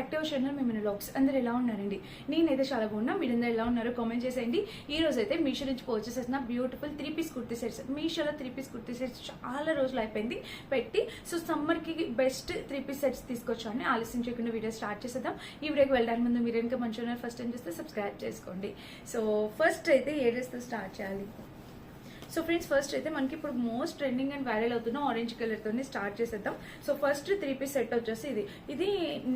Back to our channel Miman vlogs. అందరూ ఎలా ఉన్నారండి? నేనైతే చాలా బాగున్నా. మీరందరూ ఎలా ఉన్నారో కామెంట్ చేసేయండి. ఈ రోజు అయితే మీషో నుంచి పర్చేస్ చేసిన బ్యూటిఫుల్ 3-piece కుర్తీ సెట్స్. మీషోలో 3-piece కుర్తీ సెట్స్ చాలా రోజులు అయిపోయింది పెట్టి. సో సమ్మర్ కి బెస్ట్ 3-piece సెట్స్ తీసుకొచ్చాను. ఆలస్యం చేయకుండా వీడియో స్టార్ట్ చేసేద్దాం. ఈ వీడియోకి వెళ్ళడానికి ముందు మీరు ఇంకా మంచి ఛానల్ ఫస్ట్ టైం చేస్తే సబ్స్క్రైబ్ చేసుకోండి. సో ఫస్ట్ అయితే ఏ డ్రెస్ తో స్టార్ట్ చేయాలి? సో ఫ్రెండ్స్, ఫస్ట్ అయితే మనకి ఇప్పుడు మోస్ట్ ట్రెండింగ్ అండ్ వైరల్ అవుతున్న ఆరెంజ్ కలర్ తోనే స్టార్ట్ చేసేద్దాం. సో ఫస్ట్ 3-piece సెట్ వచ్చేసి ఇది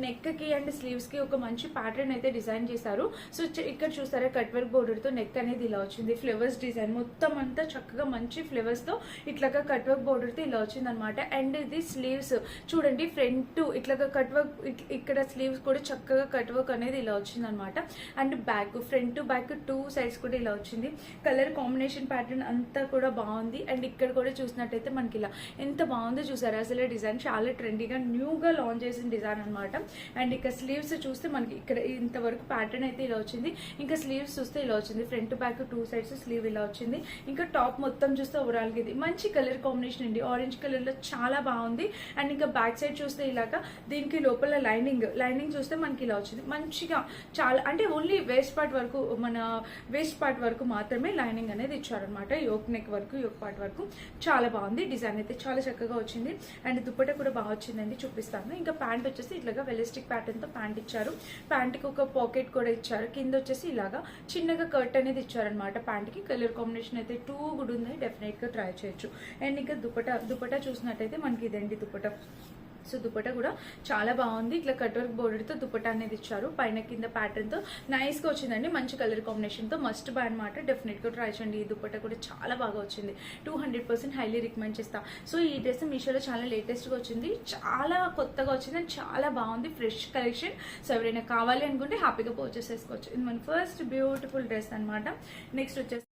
నెక్ కి అండ్ స్లీవ్స్ కి ఒక మంచి ప్యాటర్న్ అయితే డిజైన్ చేశారు. సో ఇక్కడ చూస్తారా, కట్ వర్క్ బోర్డర్ తో నెక్ అనేది ఇలా వచ్చింది. ఫ్లవర్స్ డిజైన్ మొత్తం అంతా చక్కగా మంచి ఫ్లవర్స్ తో ఇట్లాగా కట్ వర్క్ బోర్డర్ తో ఇలా వచ్చింది అనమాట. అండ్ ఇది స్లీవ్స్ చూడండి, ఫ్రంట్ ఇట్లాగా కట్ వర్క్, ఇక్కడ స్లీవ్స్ కూడా చక్కగా కట్ వర్క్ అనేది ఇలా వచ్చింది అనమాట. And back, front back 2 sides కూడా ఇలా వచ్చింది. కలర్ కాంబినేషన్ ప్యాటర్న్ అంతా కూడా బాగుంది. అండ్ ఇక్కడ కూడా చూసినట్టయితే మనకి ఇలా ఎంత బాగుందో చూసారా. అసలు డిజైన్ చాలా ట్రెండీగా న్యూగా లాంచ్ చేసిన డిజైన్ అనమాట. అండ్ ఇక్కడ స్లీవ్స్ చూస్తే మనకి ఇక్కడ ఇంతవరకు ప్యాటర్న్ అయితే ఇలా వచ్చింది. ఇంకా స్లీవ్స్ చూస్తే ఇలా వచ్చింది. ఫ్రంట్ బ్యాక్ 2 సైడ్స్ స్లీవ్ ఇలా వచ్చింది. ఇంకా టాప్ మొత్తం చూస్తే ఓవరాల్ గా ఇది మంచి కలర్ కాంబినేషన్ అండి. ఆరెంజ్ కలర్ లో చాలా బాగుంది. అండ్ ఇంకా బ్యాక్ సైడ్ చూస్తే ఇలాగా దీనికి లోపల లైనింగ్ చూస్తే మనకి ఇలా వచ్చింది. మంచిగా చాలా అంటే ఓన్లీ వేస్ట్ పార్ట్ వరకు, మన వేస్ట్ పార్ట్ వరకు మాత్రమే లైనింగ్ అనేది ఇచ్చారనమాట. యోక్ నెక్ వరకు, యోక్ పార్ట్ వరకు చాలా బాగుంది. డిజైన్ అయితే చాలా చక్కగా వచ్చింది. అండ్ దుప్పట కూడా బాగా వచ్చిందండి, చూపిస్తాను. ఇంకా ప్యాంట్ వచ్చేసి ఇట్లాగా వెలిస్టిక్ ప్యాటర్న్ తో ప్యాంట్ ఇచ్చారు. ప్యాంట్ కి ఒక పాకెట్ కూడా ఇచ్చారు. కింద వచ్చేసి ఇలాగా చిన్నగా కట్ అనేది ఇచ్చారనమాట. ప్యాంట్ కి కలర్ కాంబినేషన్ అయితే 2 గుడ్ ఉంది, డెఫినెట్ గా ట్రై చేయొచ్చు. అండ్ ఇంకా దుప్పట చూసినట్టయితే మనకి ఇదండి దుప్పట. సో దుపట్టా కూడా చాలా బాగుంది. ఇట్లా కట్ వర్క్ బోర్డర్ తో దుపట్టా అనేది ఇచ్చారు. పైన కింద ప్యాటర్న్ తో నైస్ గా వచ్చిందండి. మంచి కలర్ కాంబినేషన్ తో మస్ట్ బై అనమాట. డెఫినెట్ గా ట్రై చేయండి. ఈ దుపట్టా కూడా చాలా బాగా వచ్చింది. 200% హైలీ రికమెండ్ చేస్తా. సో ఈ డ్రెస్ మీషోలో చాలా లేటెస్ట్ గా వచ్చింది, చాలా కొత్తగా వచ్చింది అండ్ చాలా బాగుంది. Fresh collection. సో ఎవరైనా కావాలి అనుకుంటే హ్యాపీగా పర్చేస్ చేసుకోవచ్చు. ఇది మన ఫస్ట్ బ్యూటిఫుల్ డ్రెస్ అనమాట. నెక్స్ట్ వచ్చేసి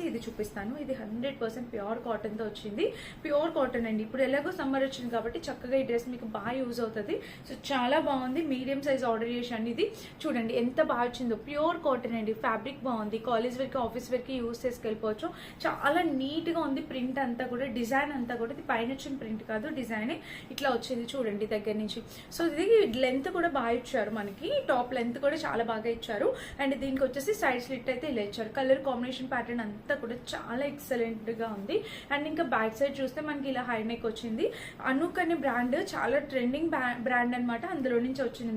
ఇది చూపిస్తాను. ఇది 100% ప్యూర్ కాటన్ తో వచ్చింది. ప్యూర్ కాటన్ అండి. ఇప్పుడు ఎలాగో సమ్మర్ వచ్చింది కాబట్టి చక్కగా ఈ డ్రెస్ మీకు బాగా యూజ్ అవుతుంది. సో చాలా బాగుంది. మీడియం సైజ్ ఆర్డర్ చేశాను. ఇది చూడండి ఎంత బాగా వచ్చిందో. ప్యూర్ కాటన్ అండి. ఫ్యాబ్రిక్ బాగుంది. కాలేజ్ వేర్ కి, ఆఫీస్ వేర్ కి యూజ్ చేసుకెళ్ళిపోవచ్చు. చాలా నీట్ గా ఉంది. ప్రింట్ అంతా కూడా, డిజైన్ అంతా కూడా ఇది పైన వచ్చిన ప్రింట్ కాదు, డిజైన్ ఇట్లా వచ్చింది చూడండి దగ్గర నుంచి. సో ఇది లెంత్ కూడా బాగా ఇచ్చారు. మనకి టాప్ లెంత్ కూడా చాలా బాగా ఇచ్చారు. అండ్ దీనికి వచ్చేసి సైడ్ స్లిట్ అయితే ఇలా ఇచ్చారు. కలర్ కాంబినేషన్ ప్యాటర్న్ అంతా కూడా చాలా ఎక్సలెంట్ గా ఉంది. అండ్ ఇంకా బ్యాక్ సైడ్ చూస్తే మనకి ఇలా హై నెక్ వచ్చింది. అనూక్ అనే బ్రాండ్ చాలా ట్రెండింగ్ బ్రాండ్ అనమాట. అందులో నుంచి వచ్చింది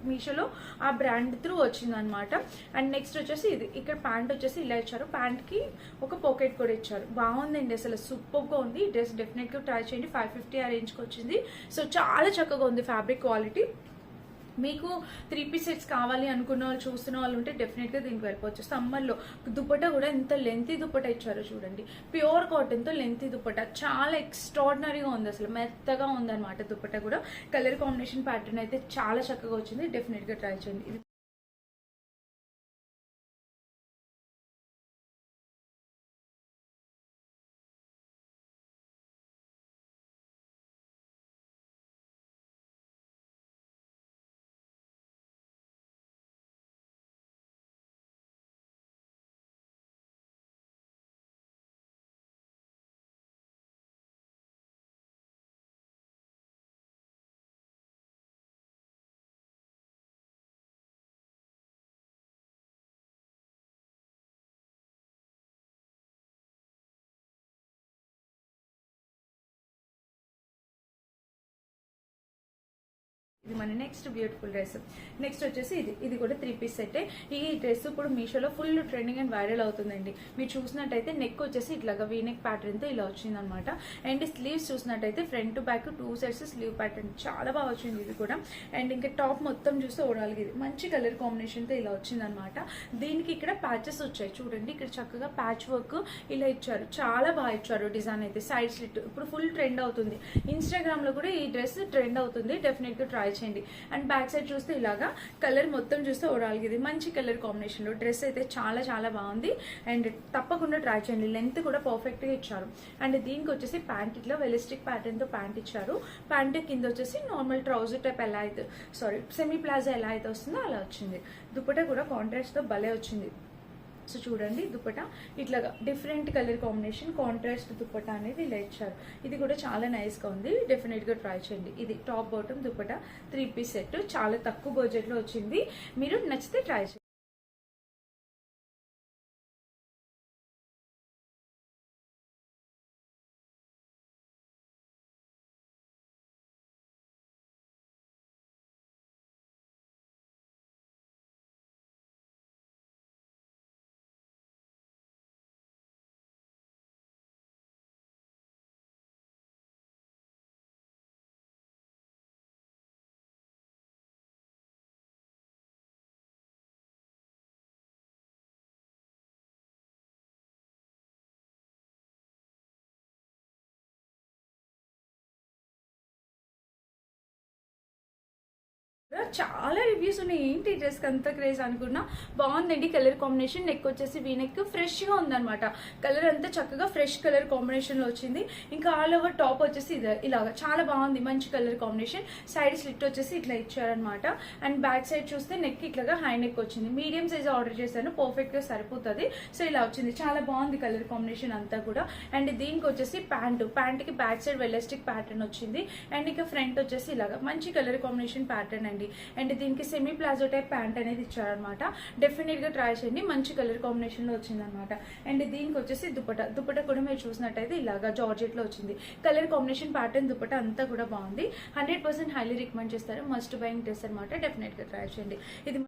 మీషోలో ఆ బ్రాండ్ త్రూ వచ్చింది అనమాట. అండ్ నెక్స్ట్ వచ్చేసి ఇది ఇక్కడ ప్యాంట్ వచ్చేసి ఇలా ఇచ్చారు. ప్యాంట్ కి ఒక పాకెట్ కూడా ఇచ్చారు. బాగుందండి, అసలు సూపర్ గా ఉంది. డ్రెస్ డెఫినెట్ గా ట్రై చేయండి. 550 ఆ రేంజ్ కి వచ్చింది. సో చాలా చక్కగా ఉంది ఫ్యాబ్రిక్ క్వాలిటీ. మీకు 3-piece సెట్స్ కావాలి అనుకున్న వాళ్ళు, చూస్తున్న వాళ్ళు ఉంటే డెఫినెట్ గా దీనికి వెళ్ళిపోవచ్చు. సమ్మర్ లో దుపట్టా కూడా ఎంత లెంతీ దుపట్టా ఇచ్చారో చూడండి. ప్యూర్ కాటన్ తో లెంతీ దుపట్టా చాలా ఎక్స్ట్రాడినరీగా ఉంది. అసలు మెత్తగా ఉందన్నమాట దుపట్టా కూడా. కలర్ కాంబినేషన్ ప్యాటర్న్ అయితే చాలా చక్కగా వచ్చింది. డెఫినెట్ గా ట్రై చేయండి. ఇది మన నెక్స్ట్ బ్యూటిఫుల్ డ్రెస్. నెక్స్ట్ వచ్చేసి ఇది కూడా 3-piece సెట్. ఈ డ్రెస్ ఇప్పుడు మీషోలో ఫుల్ ట్రెండింగ్ అండ్ వైరల్ అవుతుందండి. మీరు చూసినట్టయితే నెక్ వచ్చేసి ఇట్లాగా వీ నెక్ ప్యాటర్న్ తో ఇలా వచ్చింది అనమాట. అండ్ స్లీవ్స్ చూసినట్టయితే front back 2 sides slew pattern చాలా బాగా వచ్చింది ఇది కూడా. అండ్ ఇంకా టాప్ మొత్తం చూస్తే ఓవరాల్ ఇది మంచి కలర్ కాంబినేషన్ తో ఇలా వచ్చింది అనమాట. దీనికి ఇక్కడ ప్యాచెస్ వచ్చాయి చూడండి. ఇక్కడ చక్కగా ప్యాచ్ వర్క్ ఇలా ఇచ్చారు. చాలా బాగా ఇచ్చారు డిజైన్ అయితే. సైడ్ స్లిట్ ఇప్పుడు ఫుల్ ట్రెండ్ అవుతుంది. ఇన్స్టాగ్రామ్ లో కూడా ఈ డ్రెస్ ట్రెండ్ అవుతుంది. డెఫినెట్ గా ట్రై చేయండి. అండ్ బ్యాక్ సైడ్ చూస్తే ఇలాగా కలర్ మొత్తం చూస్తే ఓవరాల్గా ఇది మంచి కలర్ కాంబినేషన్లో డ్రెస్ అయితే చాలా చాలా బాగుంది. అండ్ తప్పకుండా ట్రై చేయండి. లెంత్ కూడా పర్ఫెక్ట్గా ఇచ్చారు. అండ్ దీనికి వచ్చేసి ప్యాంట్ ఇట్లా వెలిస్టిక్ ప్యాటర్న్తో ప్యాంట్ ఇచ్చారు. ప్యాంట్ కింద వచ్చేసి నార్మల్ ట్రౌజర్ టైప్ ఎలా అయితే సెమీ ప్లాజా ఎలా అయితే వస్తుందో అలా వచ్చింది. దుపట్టా కూడా కాంట్రాస్ట్తో భలే వచ్చింది. సో చూడండి దుపట్టా ఇట్లాగా different colour combination contrast dupatta అనేది ఇలా ఇచ్చారు. ఇది కూడా చాలా నైస్గా ఉంది. డెఫినెట్గా ట్రై చేయండి. ఇది top bottom dupatta 3 piece set చాలా తక్కువ బడ్జెట్లో వచ్చింది. మీరు నచ్చితే ట్రై చేయండి. చాలా రివ్యూస్ ఉన్నాయి. ఏంటి డ్రెస్ అంత క్రేజ్ అనుకున్నా. బాగుందండి కలర్ కాంబినేషన్. నెక్ వచ్చేసి వీ నెక్ ఫ్రెష్ గా ఉందన్నమాట. కలర్ అంతా చక్కగా ఫ్రెష్ కలర్ కాంబినేషన్ లో వచ్చింది. ఇంకా ఆల్ ఓవర్ టాప్ వచ్చేసి ఇలాగా చాలా బాగుంది. మంచి కలర్ కాంబినేషన్. సైడ్ స్లిట్ వచ్చేసి ఇట్లా ఇచ్చారనమాట. అండ్ బ్యాక్ సైడ్ చూస్తే నెక్ ఇట్లాగా హై నెక్ వచ్చింది. మీడియం సైజ్ ఆర్డర్ చేశాను, పర్ఫెక్ట్ గా సరిపోతుంది. సో ఇలా వచ్చింది. చాలా బాగుంది కలర్ కాంబినేషన్ అంతా కూడా. అండ్ దీనికి వచ్చేసి ప్యాంట్ కి బ్యాక్ సైడ్ వెలాస్టిక్ ప్యాటర్న్ వచ్చింది. అండ్ ఇక ఫ్రంట్ వచ్చేసి ఇలాగా మంచి కలర్ కాంబినేషన్ ప్యాటర్న్ అండి. అండ్ దీనికి సెమీ ప్లాజో టైప్ ప్యాంట్ అనేది ఇచ్చారనమాట. డెఫినెట్ గా ట్రై చేయండి. మంచి కలర్ కాంబినేషన్ లో వచ్చిందనమాట. అండ్ దీనికి వచ్చేసి దుపట్టా కూడా మీరు చూసినట్టయితే ఇలాగా జార్జెట్ లో వచ్చింది. కలర్ కాంబినేషన్ ప్యాటర్న్ దుపట్టా అంతా కూడా బాగుంది. 100% హైలీ రికమెండ్ చేస్తారు. మస్ట్ బయింగ్ డ్రెస్ అనమాట. డెఫినెట్ గా ట్రై చేయండి. ఇది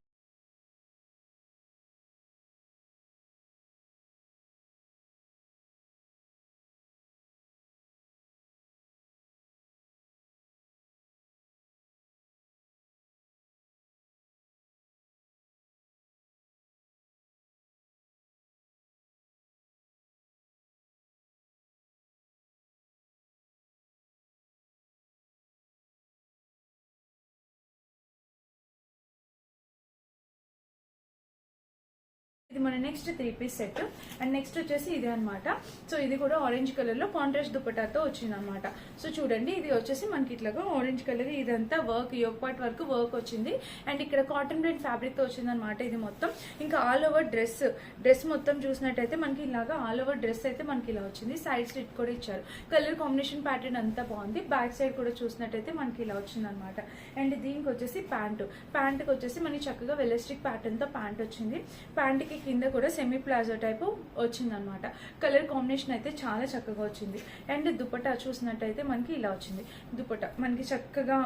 ఇది మన next 3 piece set. And next వచ్చేసి ఇదే అనమాట. సో ఇది కూడా ఆరెంజ్ కలర్ లో కాంట్రాస్ట్ దుపట్టాతో వచ్చింది అనమాట. సో చూడండి ఇది వచ్చేసి మనకి ఇట్లాగా ఆరెంజ్ కలర్ ఇదంతా వర్క్ యోగ్ పార్ట్ వరకు వర్క్ వచ్చింది. అండ్ ఇక్కడ కాటన్ బ్లెండ్ ఫ్యాబ్రిక్ తో వచ్చింది అనమాట ఇది మొత్తం. ఇంకా ఆల్ ఓవర్ డ్రెస్ మొత్తం చూసినట్టయితే మనకి ఇలాగా ఆల్ ఓవర్ డ్రెస్ అయితే మనకి ఇలా వచ్చింది. సైడ్ స్లిట్ కూడా ఇచ్చారు. కలర్ కాంబినేషన్ ప్యాటర్న్ అంతా బాగుంది. బ్యాక్ సైడ్ కూడా చూసినట్టయితే మనకి ఇలా వచ్చింది అనమాట. అండ్ దీనికి వచ్చేసి ప్యాంట్కి వచ్చేసి మనకి చక్కగా వెలాస్టిక్ ప్యాటర్న్ తో ప్యాంట్ వచ్చింది. ప్యాంట్ కి కింద కూడా సెమీ ప్లాజో టైప్ వచ్చింది అనమాట. కలర్ కాంబినేషన్ అయితే చాలా చక్కగా వచ్చింది. అండ్ దుపట్టా చూసినట్టయితే మనకి ఇలా వచ్చింది. దుపట్టా మనకి చక్కగా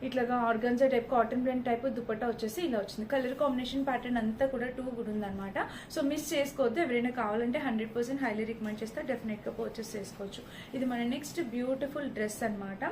ఇట్లాగా organza type cotton blend type dupatta వచ్చేసి ఇలా వచ్చింది. కలర్ కాంబినేషన్ ప్యాటర్న్ అంతా కూడా 2 గుడ్ ఉందన్నమాట. సో మిస్ చేసుకోవద్దు. ఎవరైనా కావాలంటే 100% హైలీ రికమెండ్ చేస్తే డెఫినెట్ గా పర్చేస్ చేసుకోవచ్చు. ఇది మన నెక్స్ట్ బ్యూటిఫుల్ డ్రెస్ అనమాట.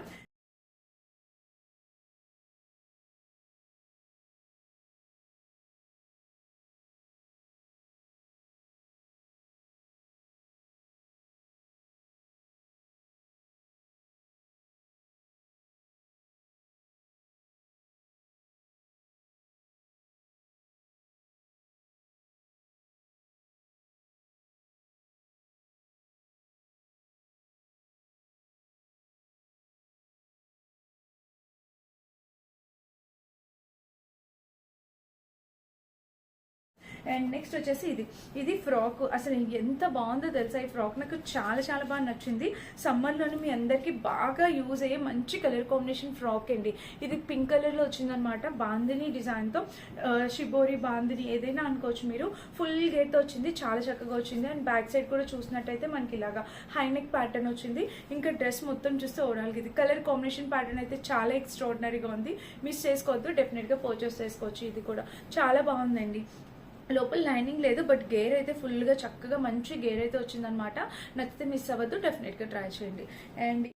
అండ్ నెక్స్ట్ వచ్చేసి ఇది ఫ్రాక్. అసలు ఎంత బాగుందో తెలుసా ఈ ఫ్రాక్. నాకు చాలా చాలా బాగా నచ్చింది. సమ్మర్లోని మీ అందరికి బాగా యూజ్ అయ్యే మంచి కలర్ కాంబినేషన్ ఫ్రాక్ అండి. ఇది పింక్ కలర్ లో వచ్చిందనమాట. బాందిని డిజైన్ తో షిబోరి బాందిని ఏదైనా అనుకోవచ్చు మీరు. ఫుల్ గేట్ తో వచ్చింది. చాలా చక్కగా వచ్చింది. అండ్ బ్యాక్ సైడ్ కూడా చూసినట్టయితే మనకి ఇలాగా హై నెక్ ప్యాటర్న్ వచ్చింది. ఇంకా డ్రెస్ మొత్తం చూస్తే ఓవరాల్ ఇది కలర్ కాంబినేషన్ ప్యాటర్న్ అయితే చాలా ఎక్స్ట్రాడినరీగా ఉంది. మిస్ చేసుకోవద్దు. డెఫినెట్ గా పర్చేస్ చేసుకోవచ్చు. ఇది కూడా చాలా బాగుందండి. లోపల లైనింగ్ లేదు, బట్ గేర్ అయితే ఫుల్గా చక్కగా మంచి గేర్ అయితే వచ్చిందనమాట. నచ్చితే మిస్ అవ్వద్దు. డెఫినెట్గా ట్రై చేయండి. అండ్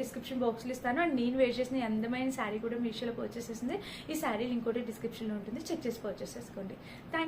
డిస్క్రిప్షన్ బాక్స్లో ఇస్తాను. అండ్ నేను వేర్ చేసిన అందమైన శారీ కూడా మీషోలో పర్చేస్ చేసింది. ఈ శారీ లింక్ కూడా డిస్క్రిప్షన్లో ఉంటుంది, చెక్ చేసి పర్చేస్ చేసుకోండి. థ్యాంక్